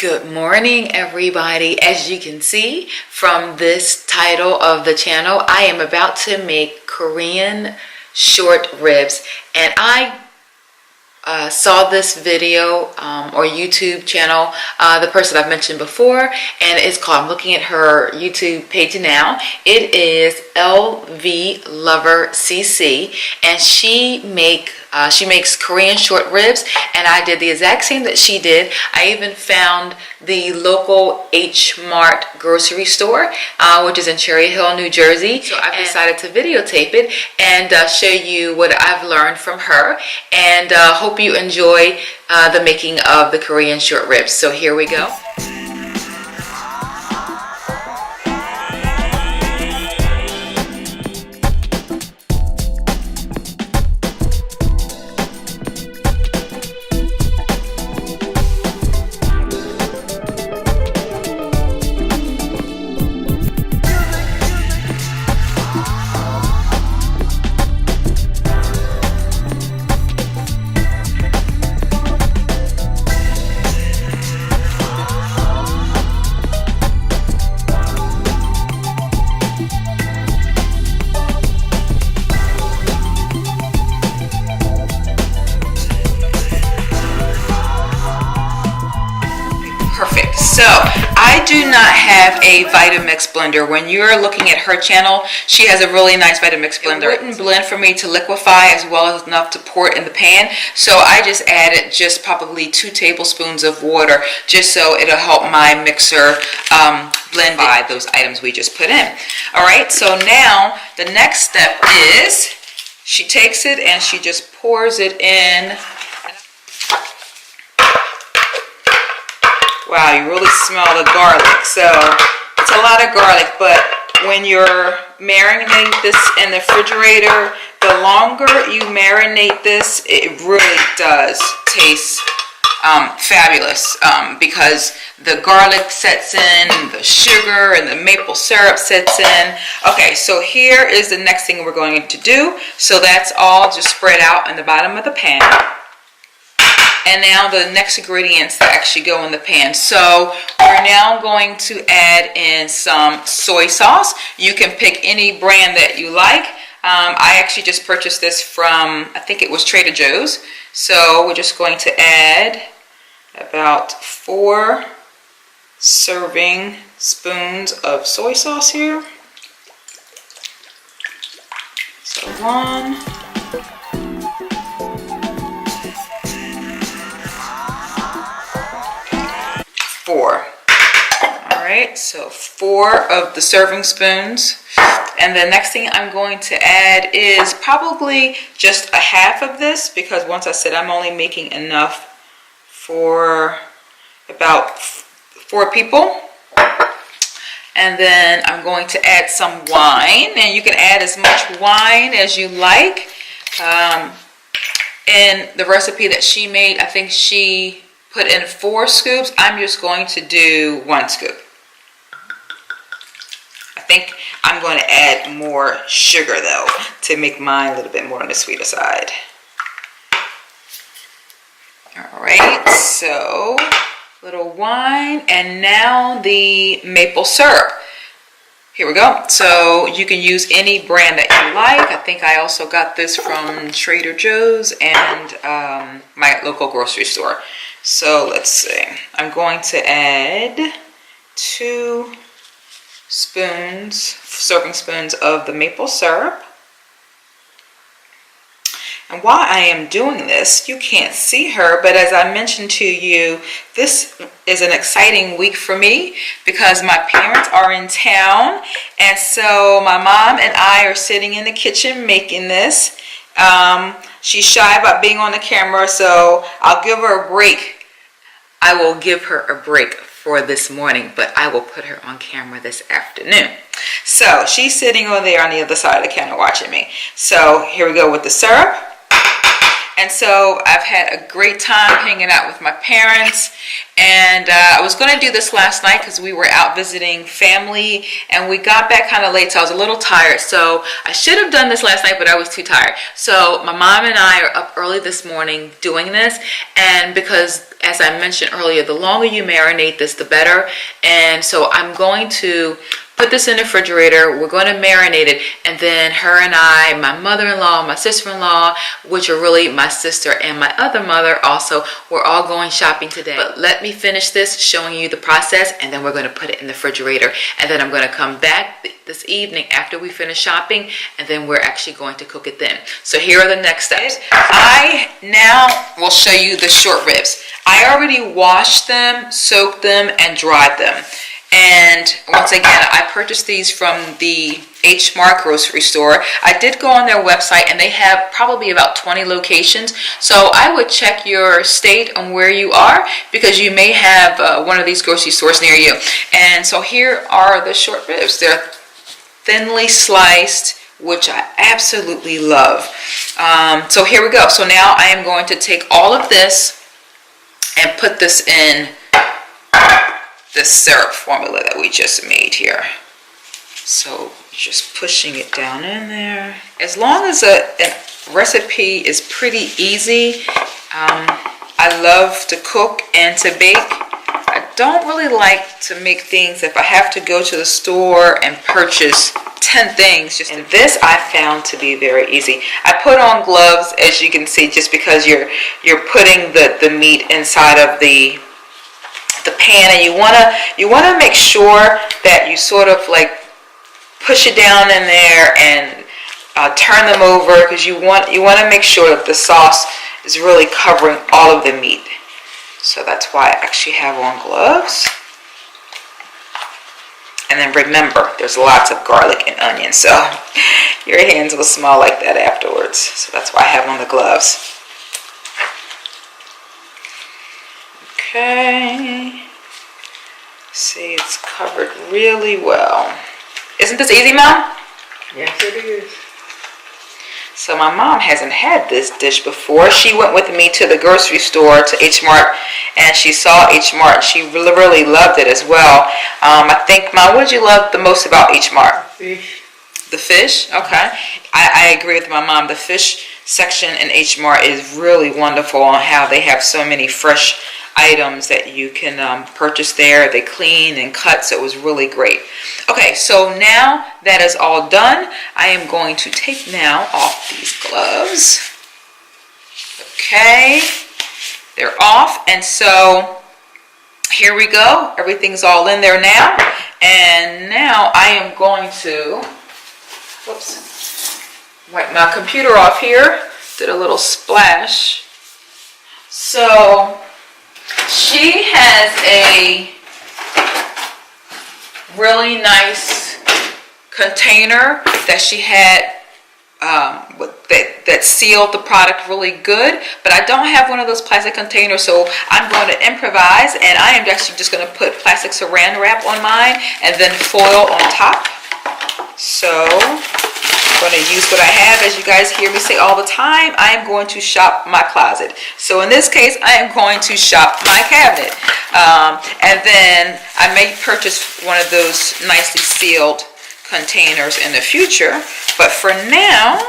Good morning, everybody. As you can see from this title of the channel, I am about to make Korean short ribs, and I saw this video or YouTube channel, the person I've mentioned before, and it's called, I'm looking at her YouTube page now. It is LV Lover CC, and she makes Korean short ribs, and I did the exact same that she did. I even found the local H Mart grocery store, which is in Cherry Hill, New Jersey. So I've decided to videotape it and show you what I've learned from her, and hope you enjoy the making of the Korean short ribs. So here we go. Perfect. So I do not have a Vitamix blender. When you're looking at her channel, she has a really nice Vitamix blender. It wouldn't blend for me to liquefy as well as enough to pour it in the pan. So I just added just probably 2 tablespoons of water, just so it'll help my mixer blend by those items we just put in. All right, so now the next step is she takes it and she just pours it in. Wow, you really smell the garlic. So it's a lot of garlic, but when you're marinating this in the refrigerator, the longer you marinate this, it really does taste fabulous, because the garlic sets in, and the sugar and the maple syrup sets in. Okay, so here is the next thing we're going to do. So that's all just spread out in the bottom of the pan. And now the next ingredients that actually go in the pan. So we're now going to add in some soy sauce. You can pick any brand that you like. I actually just purchased this from, I think it was Trader Joe's. So we're just going to add about 4 serving spoons of soy sauce here. So 1. 4. All right, so 4 of the serving spoons. And the next thing I'm going to add is probably just a half of this, because once I said I'm only making enough for about 4 people. And then I'm going to add some wine, and you can add as much wine as you like. In the recipe that she made, I think she put in 4 scoops. I'm just going to do 1 scoop. I think I'm going to add more sugar though, to make mine a little bit more on the sweeter side. All right, so little wine, and now the maple syrup. Here we go. So you can use any brand that you like. I think I also got this from Trader Joe's and my local grocery store. So let's see. I'm going to add 2 serving spoons of the maple syrup. And while I am doing this, you can't see her, but as I mentioned to you, this is an exciting week for me because my parents are in town, and so my mom and I are sitting in the kitchen making this. She's shy about being on the camera, so I'll give her a break. I will give her a break for this morning, but I will put her on camera this afternoon. So she's sitting over there on the other side of the counter watching me. So here we go with the syrup. And so I've had a great time hanging out with my parents. And I was going to do this last night because we were out visiting family and we got back kind of late, so I was a little tired. So I should have done this last night, but I was too tired. So my mom and I are up early this morning doing this, and because, as I mentioned earlier, the longer you marinate this, the better. And so I'm going to put this in the refrigerator. We're going to marinate it, and then her and I, my mother-in-law, my sister-in-law, which are really my sister and my other mother also, we're all going shopping today. But let me finish this showing you the process, and then we're going to put it in the refrigerator, and then I'm going to come back this evening after we finish shopping, and then we're actually going to cook it then. So here are the next steps. I now will show you the short ribs. I already washed them, soaked them, and dried them. And once again, I purchased these from the H Mart grocery store. I did go on their website, and they have probably about 20 locations. So I would check your state on where you are, because you may have one of these grocery stores near you. And so here are the short ribs. They're thinly sliced, which I absolutely love. So here we go. So now I am going to take all of this and put this in the syrup formula that we just made here. So just pushing it down in there. As long as a recipe is pretty easy, I love to cook and to bake. I don't really like to make things if I have to go to the store and purchase 10 things. And this I found to be very easy. I put on gloves, as you can see, just because you're putting the meat inside of the pan, and you wanna make sure that you sort of like push it down in there and turn them over, because you want to make sure that the sauce is really covering all of the meat. So that's why I actually have on gloves. And then remember, there's lots of garlic and onion, so your hands will smell like that afterwards. So that's why I have on the gloves. Okay. See, it's covered really well. Isn't this easy, Mom? Yes, it is. So my mom hasn't had this dish before. She went with me to the grocery store, to H Mart, and she saw H Mart, and she really loved it as well. I think, Mom, what did you love the most about H Mart? Fish. The fish? Okay. I agree with my mom. The fish section in H Mart is really wonderful on how they have so many fresh items that you can purchase there. They clean and cut, so it was really great. Okay, so now that is all done, I am going to take now off these gloves. Okay, they're off, and so here we go. Everything's all in there now, and now I am going to, wipe my computer off here. Did a little splash. So she has a really nice container that she had that sealed the product really good, but I don't have one of those plastic containers, so I'm going to improvise, and I am actually just going to put plastic saran wrap on mine and then foil on top. So I'm going to use what I have. As you guys hear me say all the time, I am going to shop my closet. So in this case, I am going to shop my cabinet. And then I may purchase one of those nicely sealed containers in the future. But for now,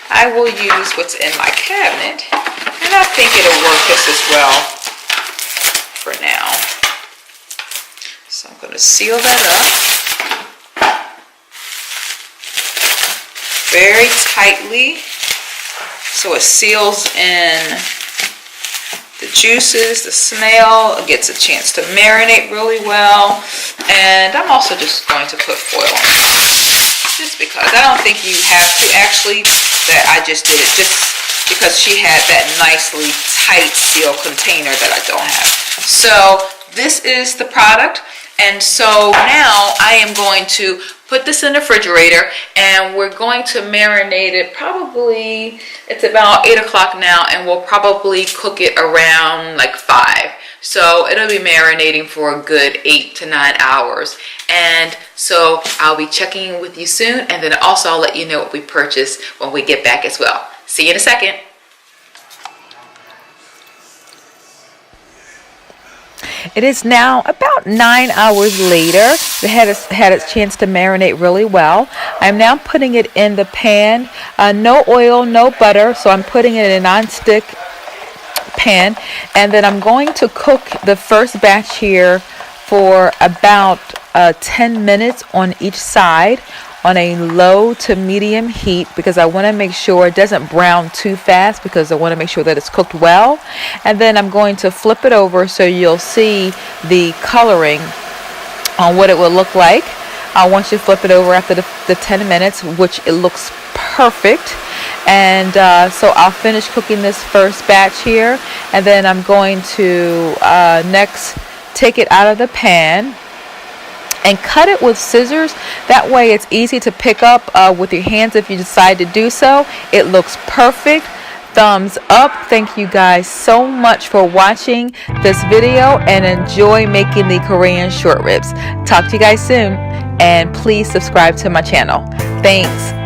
I will use what's in my cabinet. And I think it'll work just as well for now. So I'm going to seal that up very tightly, so it seals in the juices, the smell, it gets a chance to marinate really well. And I'm also just going to put foil on it, just because I don't think you have to actually, that I just did it just because she had that nicely tight seal container that I don't have. So this is the product. And so now I am going to put this in the refrigerator, and we're going to marinate it. Probably, it's about 8 o'clock now, and we'll probably cook it around like 5. So it'll be marinating for a good 8 to 9 hours. And so I'll be checking in with you soon, and then also I'll let you know what we purchased when we get back as well. See you in a second. It is now about 9 hours later. It had its chance to marinate really well. I'm now putting it in the pan. No oil, no butter, so I'm putting it in a non-stick pan, and then I'm going to cook the first batch here for about 10 minutes on each side on a low to medium heat, because I want to make sure it doesn't brown too fast, because I want to make sure that it's cooked well. And then I'm going to flip it over so you'll see the coloring on what it will look like once you flip it over after the 10 minutes, which it looks perfect. And so I'll finish cooking this first batch here, and then I'm going to next take it out of the pan and cut it with scissors. That way it's easy to pick up with your hands if you decide to do so. It looks perfect. Thumbs up. Thank you guys so much for watching this video, and enjoy making the Korean short ribs. Talk to you guys soon, and please subscribe to my channel. Thanks.